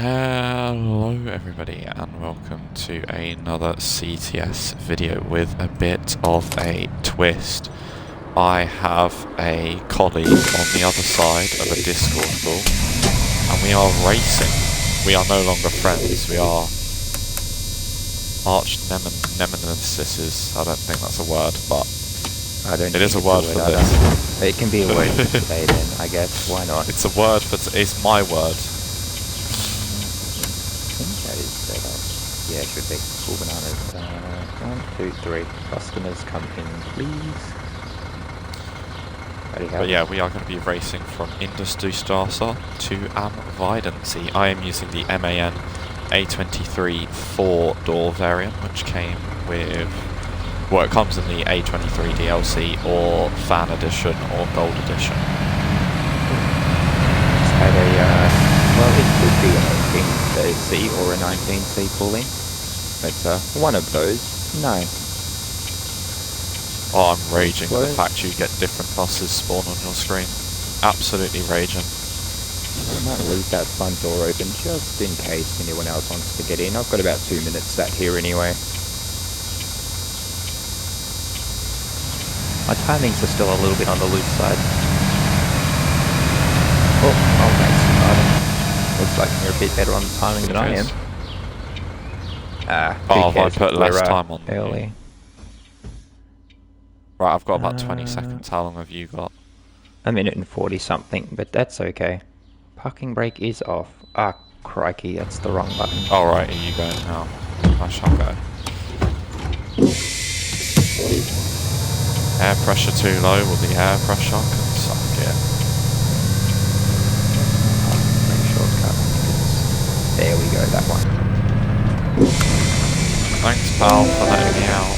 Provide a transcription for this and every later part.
Hello everybody and welcome to another CTS video with a bit of a twist. I have a colleague on the other side of a Discord call and we are racing. We are no longer friends, we are arch nemesis. I don't think that's a word, but it is a word for this. It can be a word for today then, I guess. Why not? It's a word for it's my word. I think that is set up. Yeah, it should be. Cool bananas. 1, 2, 3. Customers come in, please. But yeah, we are going to be racing from Industriestraße to Wiedensee. I am using the MAN A23 4-door variant, which came with... well, it comes in the A23 DLC or Fan Edition or Gold Edition. Just had a, well, it could be an 18C or a 19C pull-in, but one of those, no. Oh, I'm raging at the fact you get different buses spawn on your screen. Absolutely raging. I might leave that front door open just in case anyone else wants to get in. I've got about 2 minutes sat here anyway. My timings are still a little bit on the loose side. Oh, thanks. Looks like you're a bit better on the timing than I am. Oh, I put less time on early. Right, I've got about 20 seconds. How long have you got? A minute and 40 something, but that's okay. Parking brake is off. Ah, crikey, that's the wrong button. Alright, are you going now? I shall go. Air pressure too low, well the air pressure can suck it. Shortcut. There we go, that one. Thanks pal for letting me out.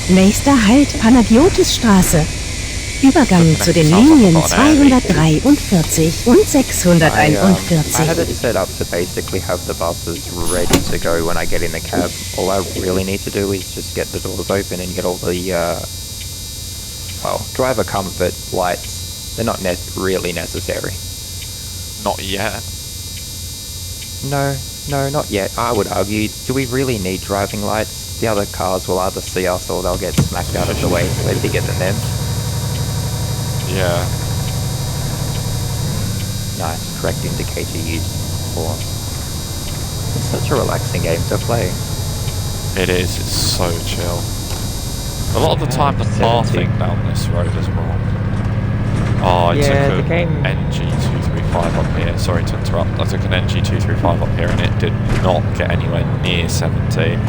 Nächster Halt Panagiotisstraße. Übergang zu den Linien 243 und 641. I had it set up to basically have the buses ready to go when I get in the cab. All I really need to do is just get the doors open and get all the, well, driver comfort lights. They're not really necessary. Not yet. No, not yet. I would argue, do we really need driving lights? The other cars will either see us or they'll get smacked out of the way. We're bigger than them. Yeah. Nice, correct indicator used for. It's such a relaxing game to play. It is, it's so chill. A lot of the time the pathing down this road is wrong. Oh, I took an NG235 up here. Sorry to interrupt. I took an NG235 up here and it did not get anywhere near 70.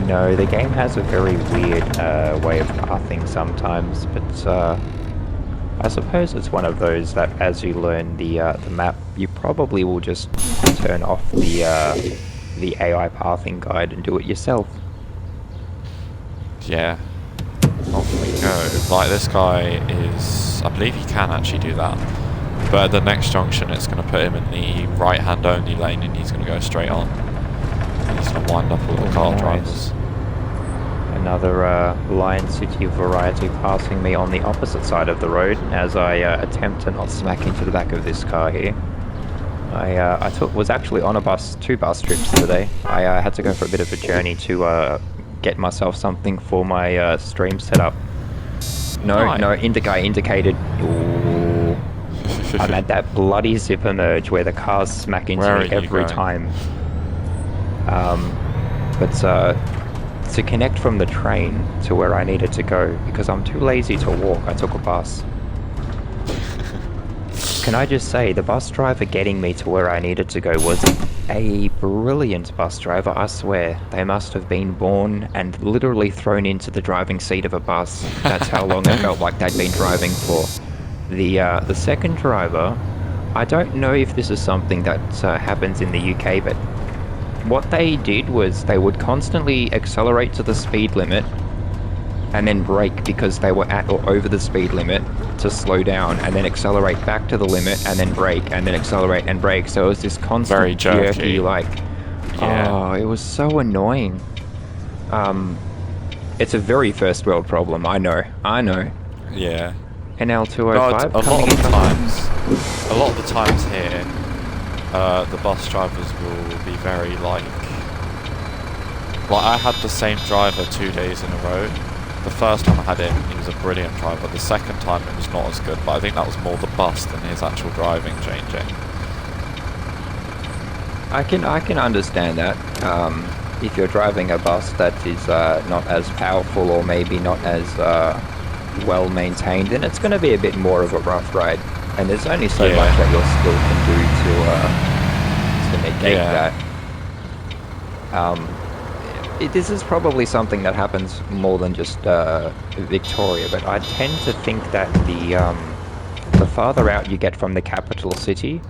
No, the game has a very weird way of pathing sometimes, but I suppose it's one of those that as you learn the map, you probably will just turn off the AI pathing guide and do it yourself. Yeah. Off we go. Like this guy is... I believe he can actually do that. But at the next junction it's going to put him in the right-hand only lane and he's going to go straight on. He's going to wind up all the car drivers. Another Lion City variety passing me on the opposite side of the road as I attempt to not smack into the back of this car here. I was actually on a bus, 2 bus trips today. I had to go for a bit of a journey to get myself something for my stream setup. No, indicated. Ooh. I'm at that bloody zipper merge where the cars smack into me every time. To connect from the train to where I needed to go, because I'm too lazy to walk, I took a bus. Can I just say, the bus driver getting me to where I needed to go was a brilliant bus driver, I swear. They must have been born and literally thrown into the driving seat of a bus. That's how long it felt like they'd been driving for. The second driver, I don't know if this is something that happens in the UK, but what they did was they would constantly accelerate to the speed limit and then brake because they were at or over the speed limit to slow down, and then accelerate back to the limit and then brake and then accelerate and brake. So it was this constant very jerky, like, yeah. Oh, it was so annoying. It's a very first world problem, I know. Yeah. NL205 a lot of the times here the bus drivers will be very like I had the same driver 2 days in a row. The first time I had him, he was a brilliant driver. The second time it was not as good, but I think that was more the bus than his actual driving changing. I can understand that. If you're driving a bus that is not as powerful or maybe not as well maintained, then it's going to be a bit more of a rough ride. And there's only so much that your skill can do to negate that. This is probably something that happens more than just Victoria, but I tend to think that the farther out you get from the capital city,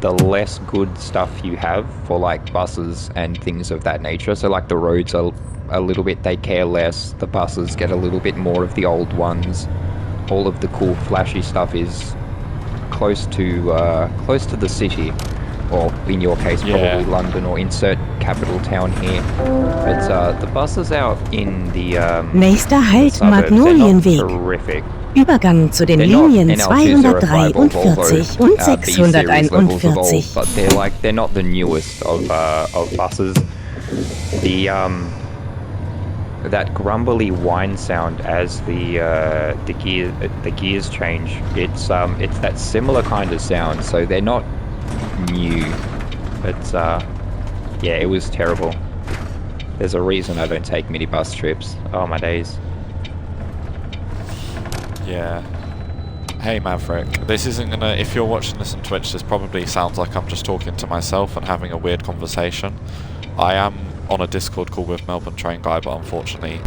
the less good stuff you have for like buses and things of that nature. So like the roads are a little bit, they care less. The buses get a little bit more of the old ones. All of the cool flashy stuff is close to the city, or in your case probably London, or insert capital town here. But the buses out in the Nächster Halt suburbs, Magnolienweg. they're not terrific. Übergang zu den Linien 243 und 641. But they're not the newest of buses. That grumbly whine sound as the gears change. It's that similar kind of sound. So they're not new, but yeah, it was terrible. There's a reason I don't take minibus trips. Oh my days. Yeah. Hey Maverick, this isn't gonna, if you're watching this on Twitch, this probably sounds like I'm just talking to myself and having a weird conversation. I am on a Discord call with Melbourne Train Guy, but unfortunately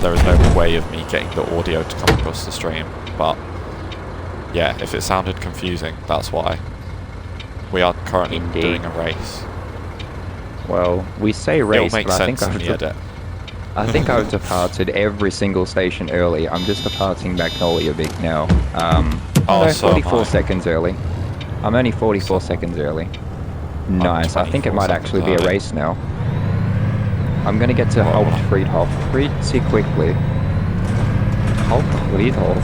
there is no way of me getting the audio to come across the stream. But yeah, if it sounded confusing, that's why. We are currently doing a race. Well, we say race, but I think I've departed every single station early. I'm just departing Magnolia Big now. No, 44 seconds early. I'm only 44 seconds early. Nice. I think it might actually be a race now. I'm gonna get to Hauptfriedhof pretty quickly. Hauptfriedhof?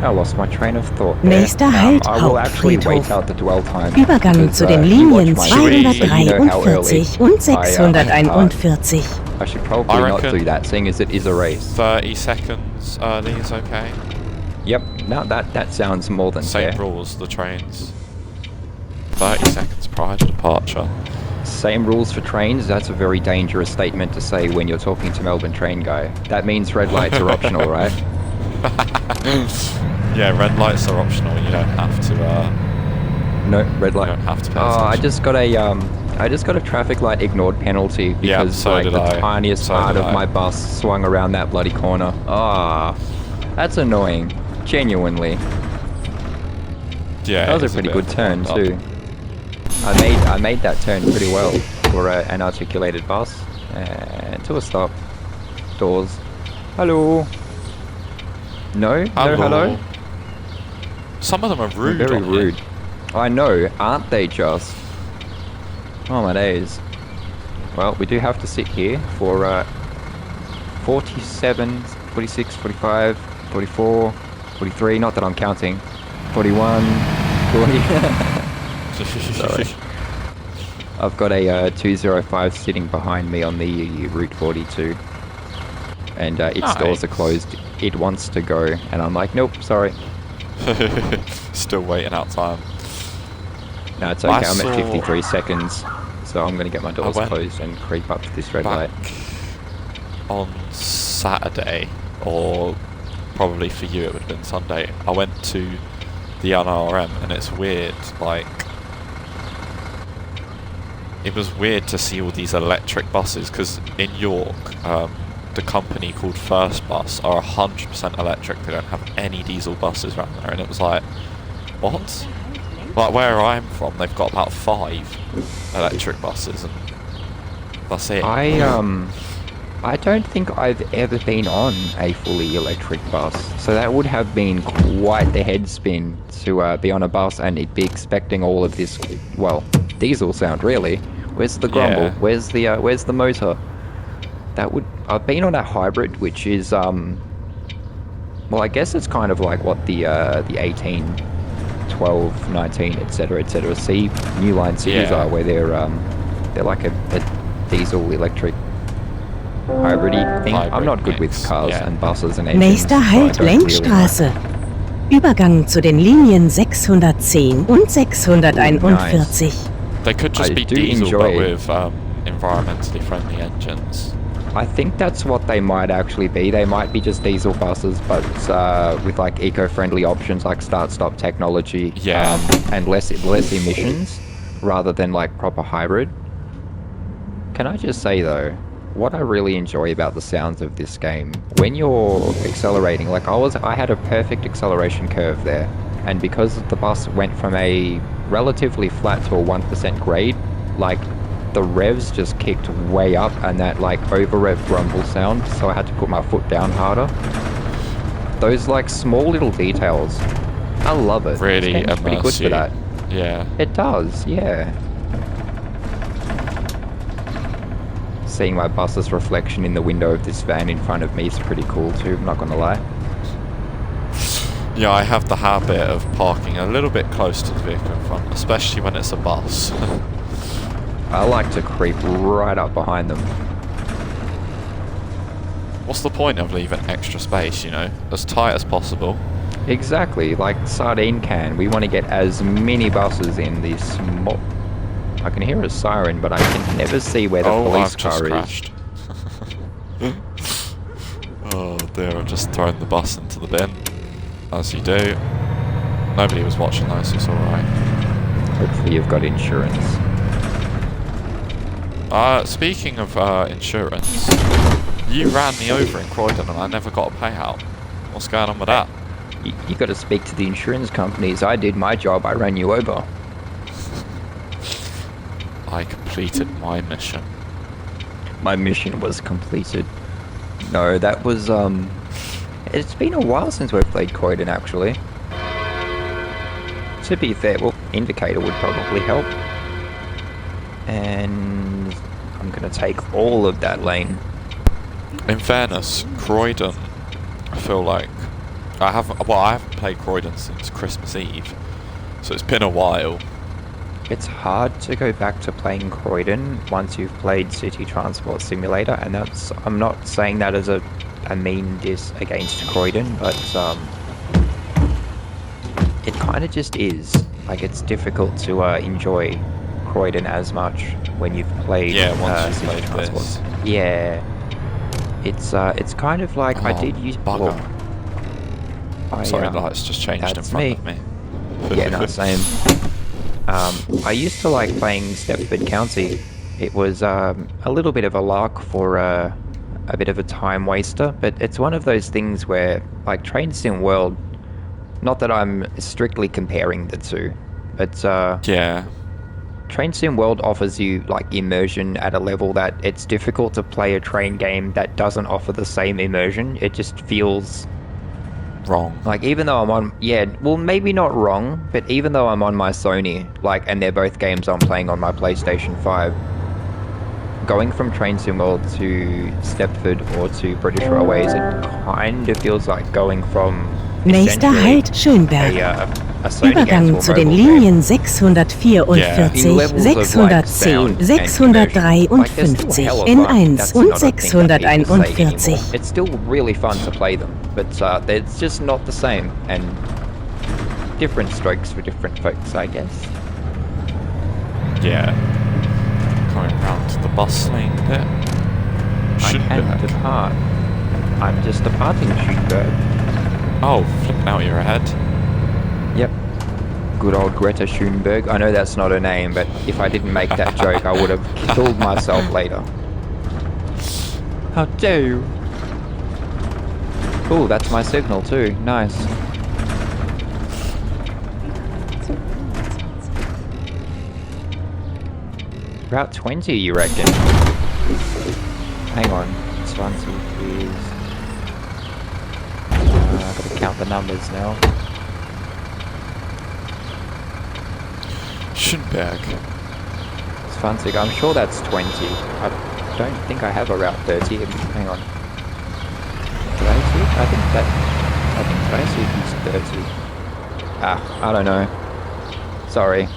I lost my train of thought there. Nächster Halt I will actually wait Hauptfriedhof. out the dwell time. Übergang zu den Linien 243 und 641. I should probably not do that, seeing as it is a race. 30 seconds early is okay. Yep, no, that sounds more than fair. Same rules, the trains. 30 seconds prior to departure. Same rules for trains? That's a very dangerous statement to say when you're talking to Melbourne Train Guy. That means red lights are optional, right? Yeah, red lights are optional. You don't have to. No, red light. You don't have to pay Oh, attention. I just got a traffic light ignored penalty because so like did the I. tiniest part of my bus swung around that bloody corner. Ah, that's annoying. Genuinely. Yeah, that was a pretty good turn too. I made that turn pretty well for an articulated bus. And to a stop. Doors. Hello. No? No hello? Some of them are rude. Very rude. I know, aren't they just? Oh my days. Well, we do have to sit here for 47, 46, 45, 44, 43, not that I'm counting. 41, 40. Sorry. I've got a 205 sitting behind me on the Route 42. And its doors are closed. It wants to go, and I'm like, nope, sorry. Still waiting out time. No, it's okay. I'm at 53 seconds, so I'm going to get my doors closed and creep up to this red light. On Saturday, or probably for you it would have been Sunday, I went to the NRM, and it's weird, like, it was weird to see all these electric buses, because in York, the company called First Bus are 100% electric. They don't have any diesel buses around there, and it was like, what? Like where I'm from, they've got about 5 electric buses, and that's it. I don't think I've ever been on a fully electric bus, so that would have been quite the head spin to be on a bus and be expecting all of this, well, diesel sound really. Where's the grumble? Yeah. Where's the motor? I've been on a hybrid, which is well, I guess it's kind of like what the A23 12, 19, etc., etc. See New Line cities are where they're like a diesel electric hybridy thing. I'm not good with cars and buses and engines. Nächster Halt Lenkstraße. Übergang zu den Linien 610 und 641. They could just be diesel, but with environmentally friendly engines. I think that's what they might actually be. They might be just diesel buses, but with like eco-friendly options like start-stop technology, and less emissions, rather than like proper hybrid. Can I just say though, what I really enjoy about the sounds of this game, when you're accelerating, like I had a perfect acceleration curve there, and because the bus went from a relatively flat to a 1% grade, like the revs just kicked way up, and that like over-rev grumble sound, so I had to put my foot down harder. Those like small little details, I love it. Really immersive. Pretty good for that. Yeah. It does, yeah. Seeing my bus's reflection in the window of this van in front of me is pretty cool too, I'm not gonna lie. Yeah, I have the habit of parking a little bit close to the vehicle in front, especially when it's a bus. I like to creep right up behind them. What's the point of leaving extra space, you know? As tight as possible. Exactly, like sardine can. We want to get as many buses in this small... I can hear a siren, but I can never see where the police car is. Crashed. Oh dear, I've just thrown the bus into the bin. As you do. Nobody was watching those, it's alright. Hopefully you've got insurance. Speaking of insurance, you ran me over in Croydon and I never got a payout. What's going on with that? You got to speak to the insurance companies. I did my job, I ran you over. I completed my mission. My mission was completed. No, that was, it's been a while since we've played Croydon, actually. To be fair, well, indicator would probably help. And I'm going to take all of that lane. In fairness, Croydon, I feel like I haven't played Croydon since Christmas Eve, so it's been a while. It's hard to go back to playing Croydon once you've played City Transport Simulator, and that's, I'm not saying that as a mean diss against Croydon, but it kind of just is. Like, it's difficult to enjoy Croydon as much when you've played once you've City played Transport. this. Yeah, it's kind of like I did use. Bugger. Sorry, the lights just changed in front of me. Yeah, no, same. I used to like playing Stepford County. It was a little bit of a lark for a bit of a time waster, but it's one of those things where, like Train Sim World, not that I'm strictly comparing the two, but yeah. Train Sim World offers you like immersion at a level that it's difficult to play a train game that doesn't offer the same immersion. It just feels wrong. Like, even though I'm on, well, maybe not wrong, but even though I'm on my Sony, like, and they're both games I'm playing on my PlayStation 5, going from Train Sim World to Stepford or to British Railways, it kind of feels like going from Nächster Halt Schönberg. Übergang zu den Linien 644, 610, 653, N1 und 641. It's still really fun to play them, but it's just not the same, and different strokes for different folks, I guess. Yeah. Coming round to the bus lane bit. I can depart. I'm just departing Schönberg. Oh, flipping out, you're ahead. Yep. Good old Greta Thunberg. I know that's not her name, but if I didn't make that joke, I would have killed myself later. How dare you? Cool, that's my signal too. Nice. Route 20, you reckon? Hang on. It's 1, 2, 3. I've got to count the numbers now. Schönberg. It's Fanzig. I'm sure that's 20. I don't think I have a Route 30. Hang on. Did I see it? I think did I see it is 30? I don't know. Sorry.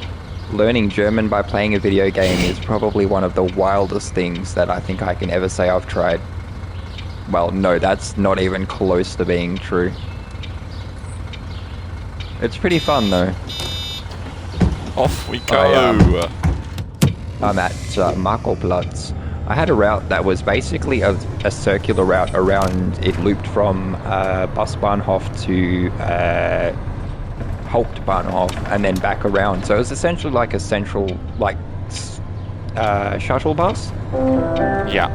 Learning German by playing a video game is probably one of the wildest things that I think I can ever say I've tried. Well, no, that's not even close to being true. It's pretty fun though. Off we go! I'm at Markoplatz. I had a route that was basically a circular route around. It looped from Busbahnhof to Hauptbahnhof and then back around. So it was essentially like a central, shuttle bus. Yeah.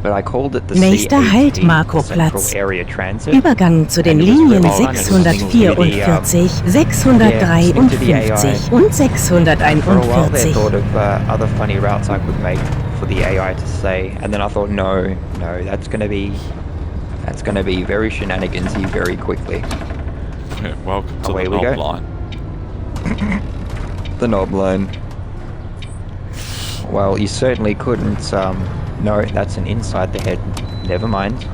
But I called it the Nächster Halt Central Markoplatz. Area Transit. Übergang zu den Linien 644, 653 und For a while there, 641. thought of other funny routes I could make for the AI to say, and then I thought, no, that's gonna be very shenanigansy very quickly. Welcome to Away the we go. knob line. The knob line. Well, you certainly couldn't. No, that's an inside the head. Never mind.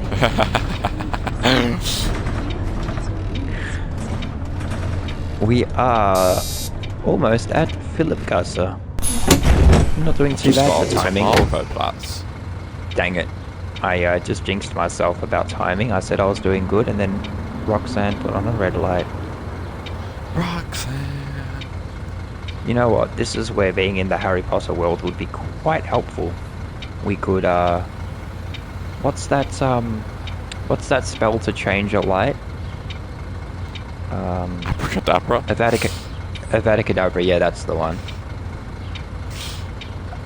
We are almost at Philippgasse. Not doing too bad for timing. Markoplatz. Dang it. I just jinxed myself about timing. I said I was doing good, and then Roxanne put on a red light. Roxanne. You know what? This is where being in the Harry Potter world would be quite helpful. We could, what's that spell to change a light? Abracadabra. Avada-Kedavra, yeah, that's the one.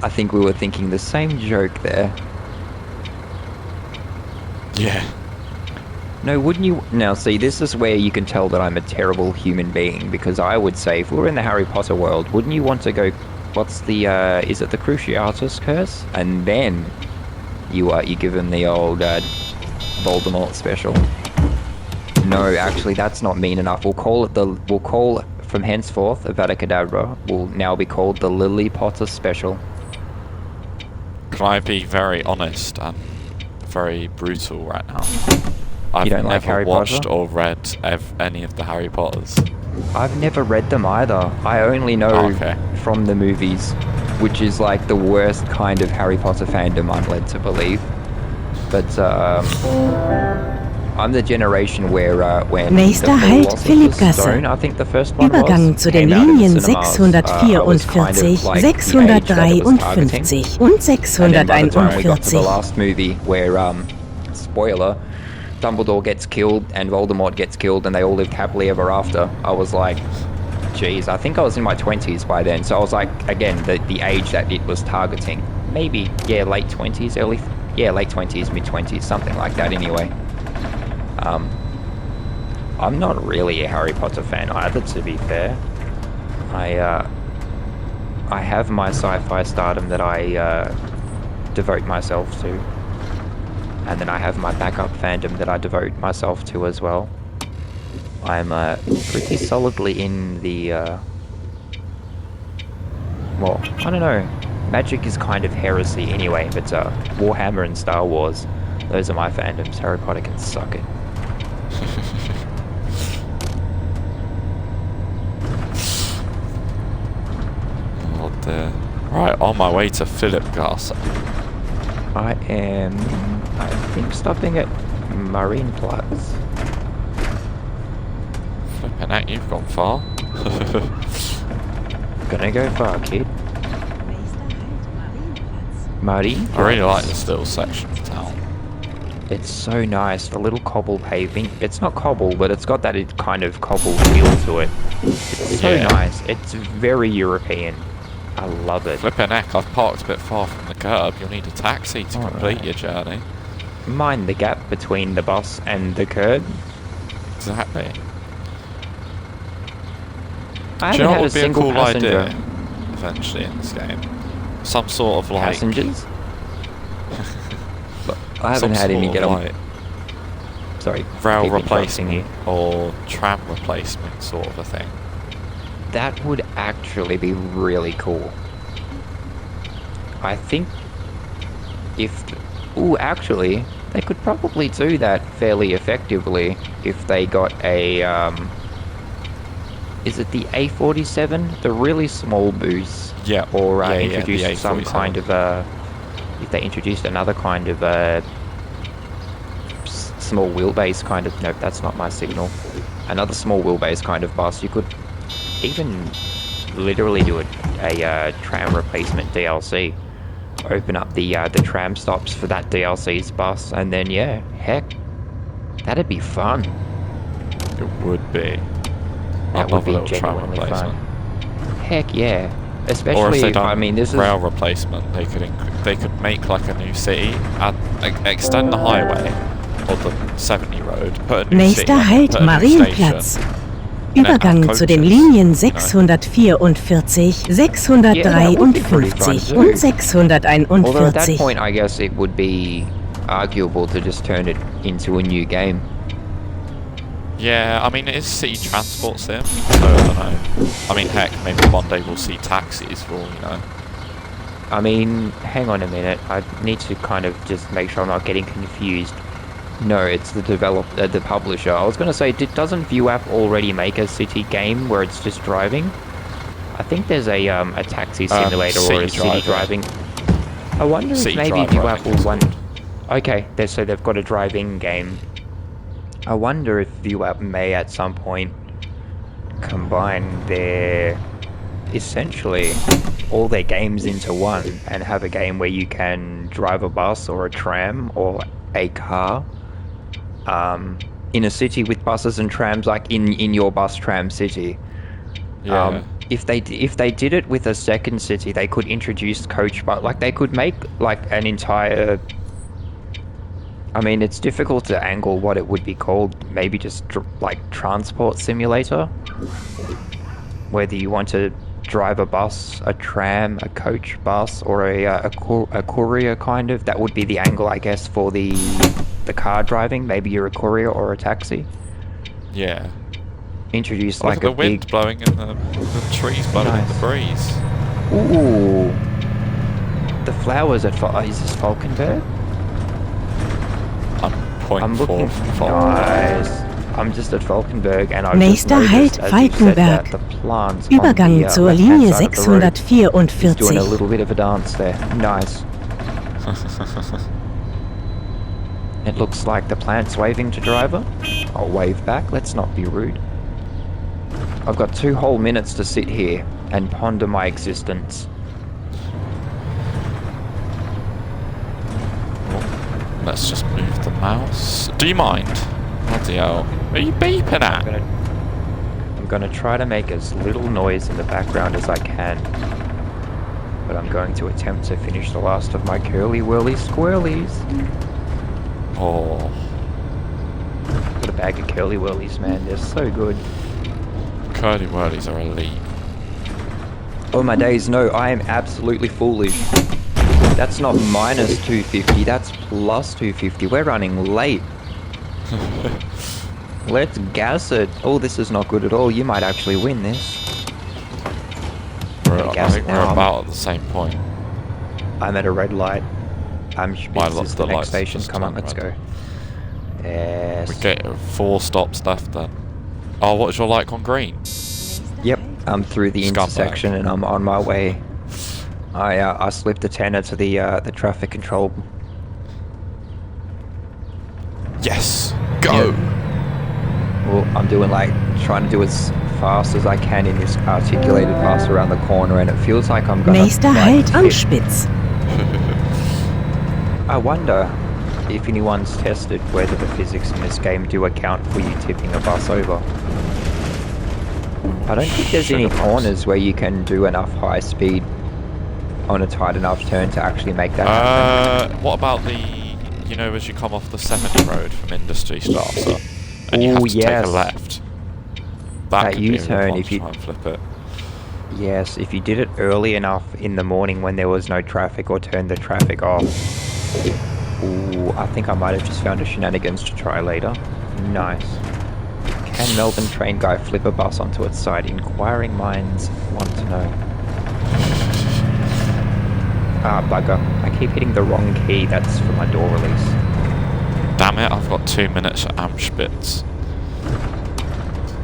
I think we were thinking the same joke there. Yeah. No, wouldn't you? Now, see, this is where you can tell that I'm a terrible human being, because I would say, if we were in the Harry Potter world, wouldn't you want to go, what's the, is it the Cruciatus curse? And then you give him the old Voldemort special. No, actually, that's not mean enough. We'll call from henceforth, Avada Kedavra will now be called the Lily Potter special. Can I be very honest and very brutal right now? You don't like Harry watched Potter? or read any of the Harry Potters. I've never read them either. I only know from the movies, which is like the worst kind of Harry Potter fandom, I'm led to believe. But I'm the generation where when Nächster the Halt Philosopher's Philippgasse. Stone, I think the first one Übergang was, zu den came out in the Linien cinemas. 644, 653 und And then by the time we got to the 641. last movie where, spoiler, Dumbledore gets killed and Voldemort gets killed and they all lived happily ever after, I was like, geez, I think I was in my 20s by then. So I was like, again, the age that it was targeting. Maybe, yeah, late 20s, late 20s, mid-20s, something like that anyway. I'm not really a Harry Potter fan either, to be fair. I have my sci-fi stardom that I devote myself to. And then I have my backup fandom that I devote myself to as well. I'm pretty solidly in the, well, I don't know. Magic is kind of heresy anyway, but Warhammer and Star Wars, those are my fandoms. Harry Potter can suck it. Oh dear. Right, on my way to Philippgasse. I think, stopping at Marienplatz. Flipping out, you've gone far. Gonna go far, kid. Marienplatz. I really like this little section of town. It's so nice, the little cobble paving. It's not cobble, but it's got that kind of cobble feel to it. It's so nice. It's very European. I love it. Flipping heck, I've parked a bit far from the curb. You'll need a taxi to complete your journey. Mind the gap between the bus and the curb. Exactly. I Do you know haven't had what a would be a single cool passenger. idea eventually in this game? Some sort of like... Passengers? I some haven't had any sort get of, on. like, Sorry. rail keep interrupting replacement or tram replacement sort of a thing. That would actually be really cool. I think if... Ooh, actually, they could probably do that fairly effectively if they got a, is it the A47? The really small boost? Yeah. Or yeah, introduce the some A47. kind of if they introduced another kind of small wheelbase kind of, nope, that's not my signal. Another small wheelbase kind of bus, you could even literally do a tram replacement DLC. Open up the tram stops for that DLC's bus, and then yeah, heck, that'd be fun. It would be. That would be genuinely fun. Heck yeah. Or Especially if they if, done I mean, this is... rail replacement, they could make like a new city, extend the highway or the 70 road, put a new city, Nächster Halt put a new Marienplatz. station, Übergang zu den Linien 644, 653 und Although at that 641. point, I guess it would be arguable to just turn it into a new game. Yeah, I mean it is city transport sim, so I don't know. I mean heck, maybe one day we'll see taxis for all you know. I mean, hang on a minute. I need to kind of just make sure I'm not getting confused. No, it's the the publisher. I was going to say, doesn't ViewApp already make a city game where it's just driving? I think there's a taxi simulator or a city driving. I wonder if maybe ViewApp will want... Okay, so they've got a driving game. I wonder if ViewApp may at some point combine their... essentially all their games into one and have a game where you can drive a bus or a tram or a car in a city with buses and trams, like in your bus tram city. Yeah. If they did it with a second city, they could introduce coach, but like they could make like an entire... I mean, it's difficult to angle what it would be called. Maybe just like transport simulator. Whether you want to drive a bus, a tram, a coach bus, or a courier kind of. That would be the angle, I guess, for the car driving. Maybe you're a courier or a taxi. Yeah. Introduce Look like at the a wind big... blowing in the trees blowing in the breeze. Ooh. The flowers at... is this Falkenberg? I'm looking... Nice. I'm just at Falkenberg and I've just Nächster noticed, Halt as you said, that Falkenberg. the plants Übergang on the zur left-hand Linie side of the road is doing a 644. little bit of a dance there. Nice. It looks like the plant's waving to driver. I'll wave back, let's not be rude. I've got 2 whole minutes to sit here and ponder my existence. Let's just move the mouse. Do you mind? Bloody hell. Are you beeping at? I'm gonna try to make as little noise in the background as I can. But I'm going to attempt to finish the last of my curly whirly squirrelies. Oh. Got a bag of curly whirlies, man. They're so good. Curly whirlies are elite. Oh my days, no, I am absolutely foolish. That's not minus 250, that's plus 250. We're running late. Let's gas it. Oh, this is not good at all. You might actually win this. I think we're about at the same point. I'm at a red light. This is the next station. Come on, let's go. Yes. We get 4 stops left then. Oh, what's your light gone green? Yep, I'm through the intersection and I'm on my way. I slipped a tenner to the traffic control. Yes, go. Well, I'm doing trying to do as fast as I can in this articulated pass around the corner, and it feels like I'm gonna... Nächster Halt Anspitz. I wonder if anyone's tested whether the physics in this game do account for you tipping a bus over. I don't think there's any corners where you can do enough high speed on a tight enough turn to actually make that happen. What about you know, as you come off the 70 road from Industriestraße and you have to take a left? That could U-turn, be a if you try and flip it. Yes, if you did it early enough in the morning when there was no traffic, or turned the traffic off. Ooh, I think I might have just found a shenanigans to try later. Nice. Can Melbourne train guy flip a bus onto its side? Inquiring minds want to know. Ah, bugger. I keep hitting the wrong key. That's for my door release. Damn it, I've got 2 minutes at Amspitz.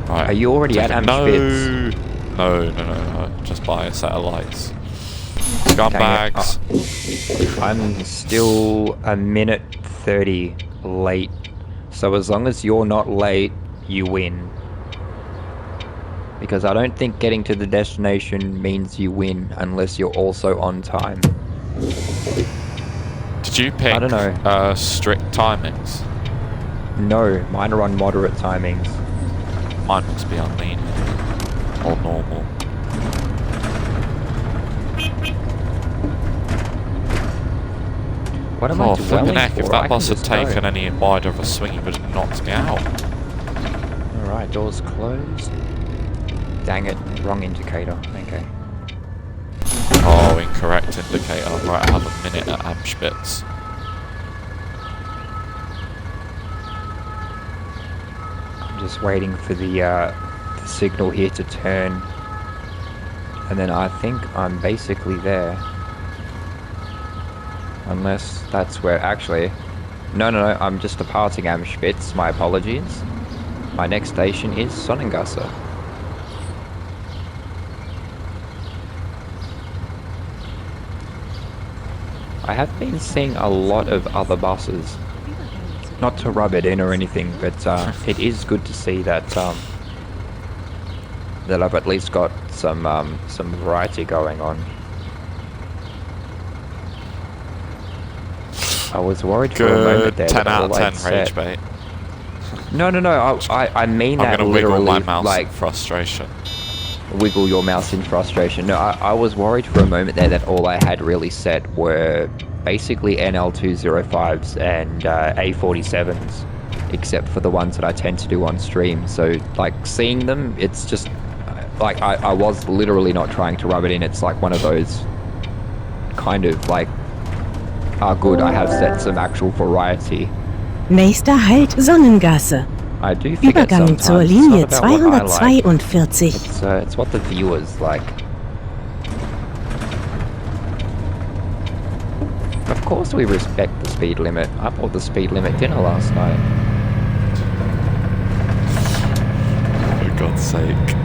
Right. Are you already at Amspitz? No. Just buy a set of lights. Scumbags. I'm still a minute 30 late. So as long as you're not late, you win. Because I don't think getting to the destination means you win unless you're also on time. Did you pick I don't know. strict timings? No, mine are on moderate timings. Mine must be on lenient or normal. What am I flipping dwelling heck, for? if that I bus can had just taken go. any wider of a swing, it would have knocked me out. Alright, doors closed. Dang it, wrong indicator. Okay. Oh, incorrect indicator. Right, I have a minute at Amspitz. I'm just waiting for the signal here to turn. And then I think I'm basically there. Unless that's where... Actually... No, I'm just departing Amspitz. My apologies. My next station is Sonnengasse. I have been seeing a lot of other buses. Not to rub it in or anything, but it is good to see that that I've at least got some variety going on. I was worried for a moment there. 10 that out of all 10 I'd said- rage bait. No. I mean I'm that gonna wiggle literally. my mouse Like in frustration. wiggle your mouse in frustration. No, I was worried for a moment there that all I had really set were basically NL205s and A47s, except for the ones that I tend to do on stream. So, like, seeing them, it's just, like, I was literally not trying to rub it in. It's like one of those kind of, like, good, I have set some actual variety. Nächster Halt Sonnengasse. I do forget Übergang sometimes. zur It's Linie not about what I like. 242. It's what the viewers like. Of course we respect the speed limit. I bought the speed limit dinner last night. For God's sake.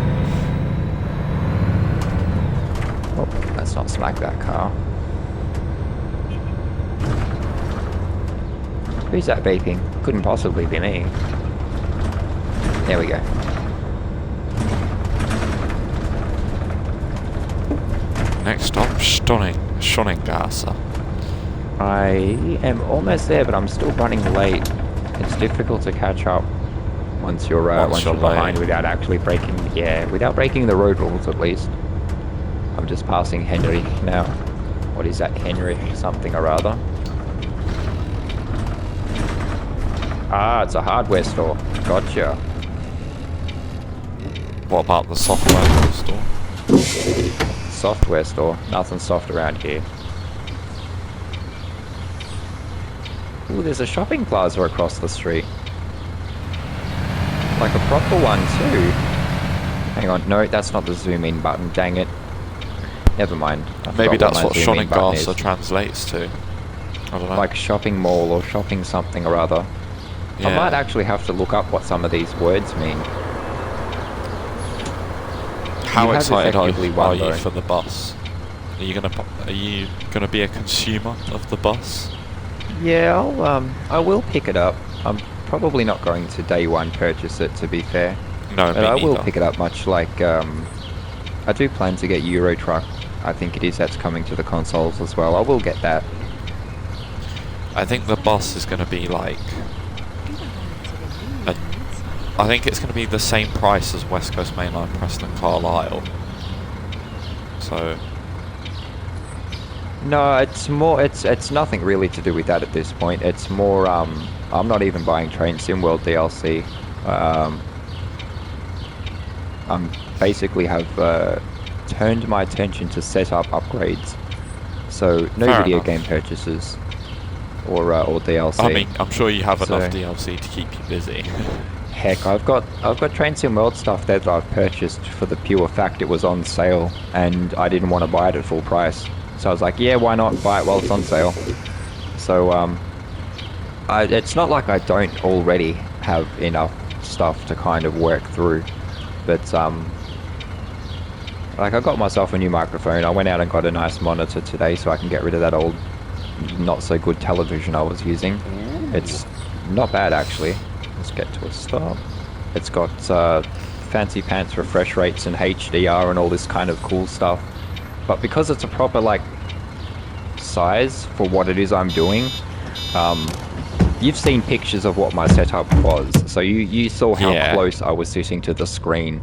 Oh, let's not smack that car. Who's that beeping? Couldn't possibly be me. There we go. Next stop, Sonnengasse. I am almost there, but I'm still running late. It's difficult to catch up once you're behind without actually breaking the road rules at least. I'm just passing Henry now. What is that, Henry something or other? Ah, it's a hardware store. Gotcha. What about the software store? Software store. Nothing soft around here. Ooh, there's a shopping plaza across the street. Like a proper one too. Hang on, no, that's not the zoom in button, dang it. Never mind. Maybe that's what Sonnengasse translates to. I don't know. Like shopping mall or shopping something or other. Yeah. I might actually have to look up what some of these words mean. How excited are effectively you won, for the bus? Are you gonna be a consumer of the bus? Yeah, I will pick it up. I'm probably not going to day one purchase it, to be fair. No, But me I will neither. pick it up, much like I do plan to get Euro Truck. I think it is that's coming to the consoles as well. I will get that. I think the bus is going to be like... I think it's going to be the same price as West Coast Mainline Preston Carlisle. So... No, it's more. It's nothing really to do with that at this point. It's more. I'm not even buying Train SimWorld DLC. I'm basically have turned my attention to setup upgrades. So no Fair video enough. game purchases or DLC. I mean, I'm sure you have So- enough DLC to keep you busy. Heck, I've got Train SimWorld stuff there that I've purchased for the pure fact it was on sale, and I didn't want to buy it at full price. So I was like, yeah, why not buy it while it's on sale? So it's not like I don't already have enough stuff to kind of work through. But like I got myself a new microphone. I went out and got a nice monitor today so I can get rid of that old not so good television I was using. It's not bad actually. Let's get to a stop. It's got fancy pants refresh rates and HDR and all this kind of cool stuff. But because it's a proper like size for what it is I'm doing, you've seen pictures of what my setup was, so you saw how close I was sitting to the screen,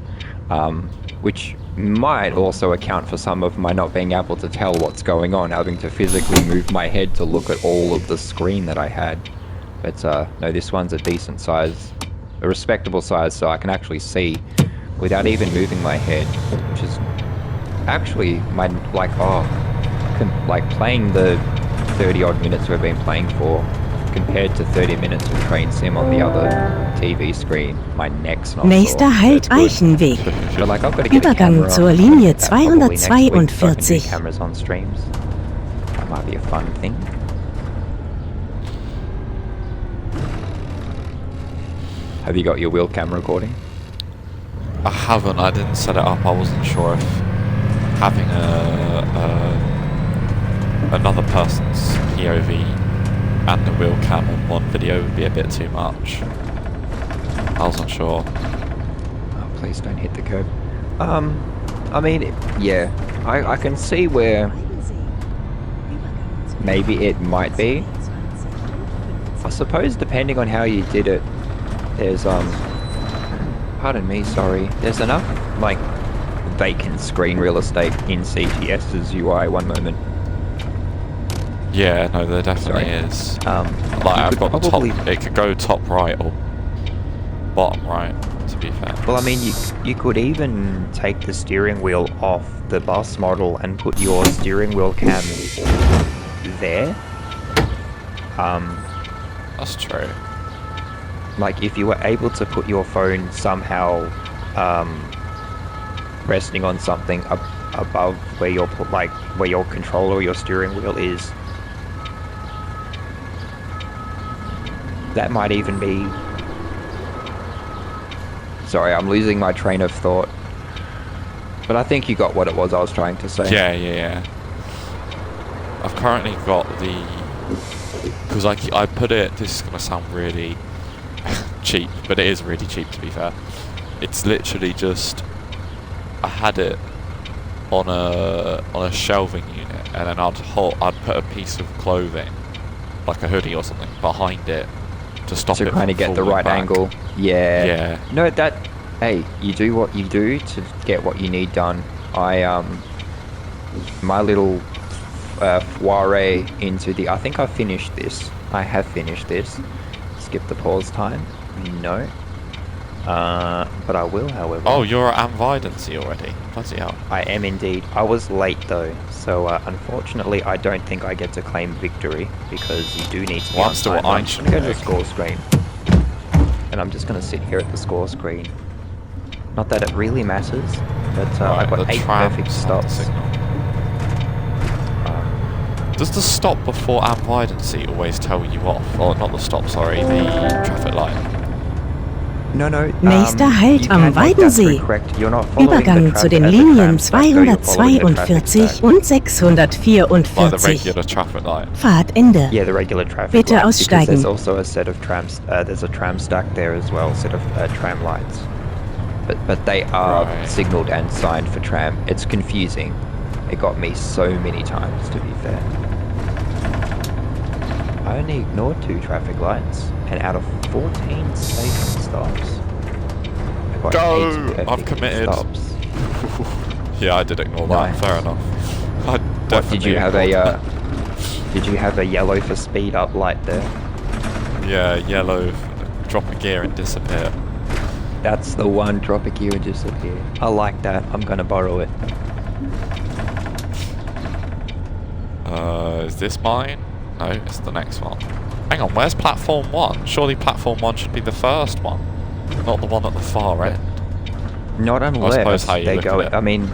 which might also account for some of my not being able to tell what's going on, having to physically move my head to look at all of the screen that I had. But no, this one's a decent size, a respectable size, so I can actually see without even moving my head, which is actually my like playing the 30 odd minutes we've been playing for compared to 30 minutes of Train Sim on the other TV screen. My neck's not Nächster sore, Halt so it's good. Eichenweg. But like I've got to get a Übergang camera zur on Linie that probably next week, so I can do 242. cameras on streams. That might be a fun thing. Have you got your wheel cam recording? I haven't. I didn't set it up. I wasn't sure if having another person's POV and the wheel cam on one video would be a bit too much. I wasn't sure. Oh, please don't hit the curb. I mean, yeah, I can see where maybe it might be. I suppose depending on how you did it, there's pardon me, sorry, there's enough like vacant screen real estate in CTS's UI. One moment. Yeah, no, there definitely is. Like I've got the top. It could go top right or bottom right. To be fair. Well, I mean, you could even take the steering wheel off the bus model and put your steering wheel cam there. That's true. Like if you were able to put your phone somehow resting on something above where your where your controller or your steering wheel is, that might even be. Sorry, I'm losing my train of thought. But I think you got what it was I was trying to say. Yeah. I've currently got the, because I put it. This is gonna sound really cheap, but it is really cheap to be fair. It's literally just I had it on a shelving unit, and then I'd put a piece of clothing, like a hoodie or something, behind it to stop it to kind of get the right back. angle. Yeah. No, that. Hey, you do what you do to get what you need done. My little foray into the. I think I finished this. I have finished this. Skip the pause time. No. But I will, however. Oh, you're at Wiedensee already. Bloody hell. I am indeed. I was late though, so unfortunately I don't think I get to claim victory because you do need to be on time. I'm just going to go to the score screen. And I'm just going to sit here at the score screen. Not that it really matters, but I've got 8 perfect stops. Does the stop before Wiedensee always tell you off? Or not the stop, sorry, the traffic light? No. Nächster Halt am Wiedensee. Übergang zu den Linien 242 und 644. Fahrtende. Yeah, the regular traffic Bitte light, aussteigen. because there's also a set of trams. There's a tram stack there as well, a set of tram lights. But they are signalled and signed for tram. It's confusing. It got me so many times, to be fair. I only ignored 2 traffic lights, and out of 14 station stops, I got 8 perfect I've committed. stops. Yeah, I did ignore that. Fair enough. I definitely Did you have a yellow for speed up light there? Yeah, yellow. Drop a gear and disappear. That's the one. Drop a gear and disappear. I like that. I'm gonna borrow it. Is this mine? No, it's the next one. Hang on, where's platform 1? Surely platform 1 should be the first one, not the one at the far end. Not unless how you they look go. at it. I mean,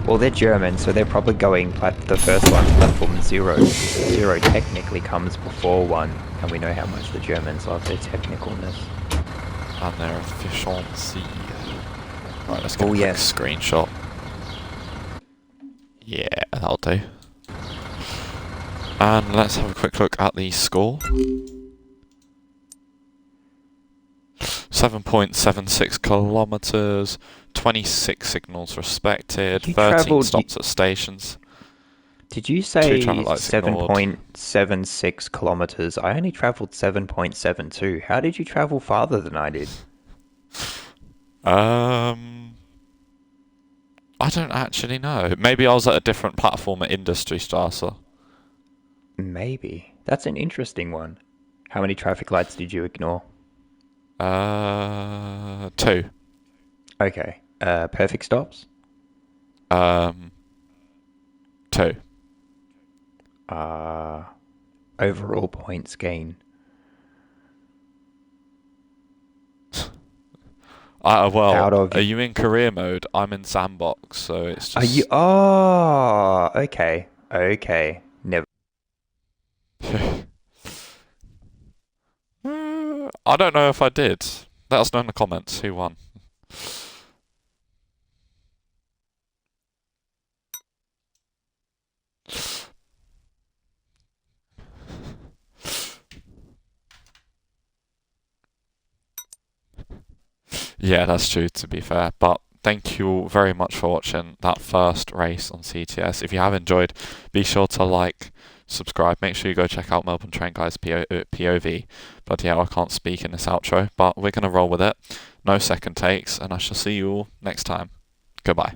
well, they're German, so they're probably going the first one, platform 0. 0 technically comes before 1, and we know how much the Germans love their technicalness. And their efficiency. Right, let's get a quick screenshot. Yeah, that'll do. And let's have a quick look at the score. 7.76 kilometers, 26 signals respected, 13 stops at stations. Did you say 7.76 kilometers? I only traveled 7.72. How did you travel farther than I did? I don't actually know. Maybe I was at a different platform at Industriestraße. Maybe. That's an interesting one. How many traffic lights did you ignore? 2. Okay. Perfect stops? 2. Overall points gain. Well, are you in career mode? I'm in sandbox, so it's just... Are you... Oh, okay. Okay. Never... I don't know if I did. Let us know in the comments who won. Yeah, that's true, to be fair. But thank you all very much for watching that first race on CTS. If you have enjoyed, be sure to like, subscribe. Make sure you go check out Melbourne Train Guys POV. But yeah, I can't speak in this outro, but we're going to roll with it. No second takes, and I shall see you all next time. Goodbye.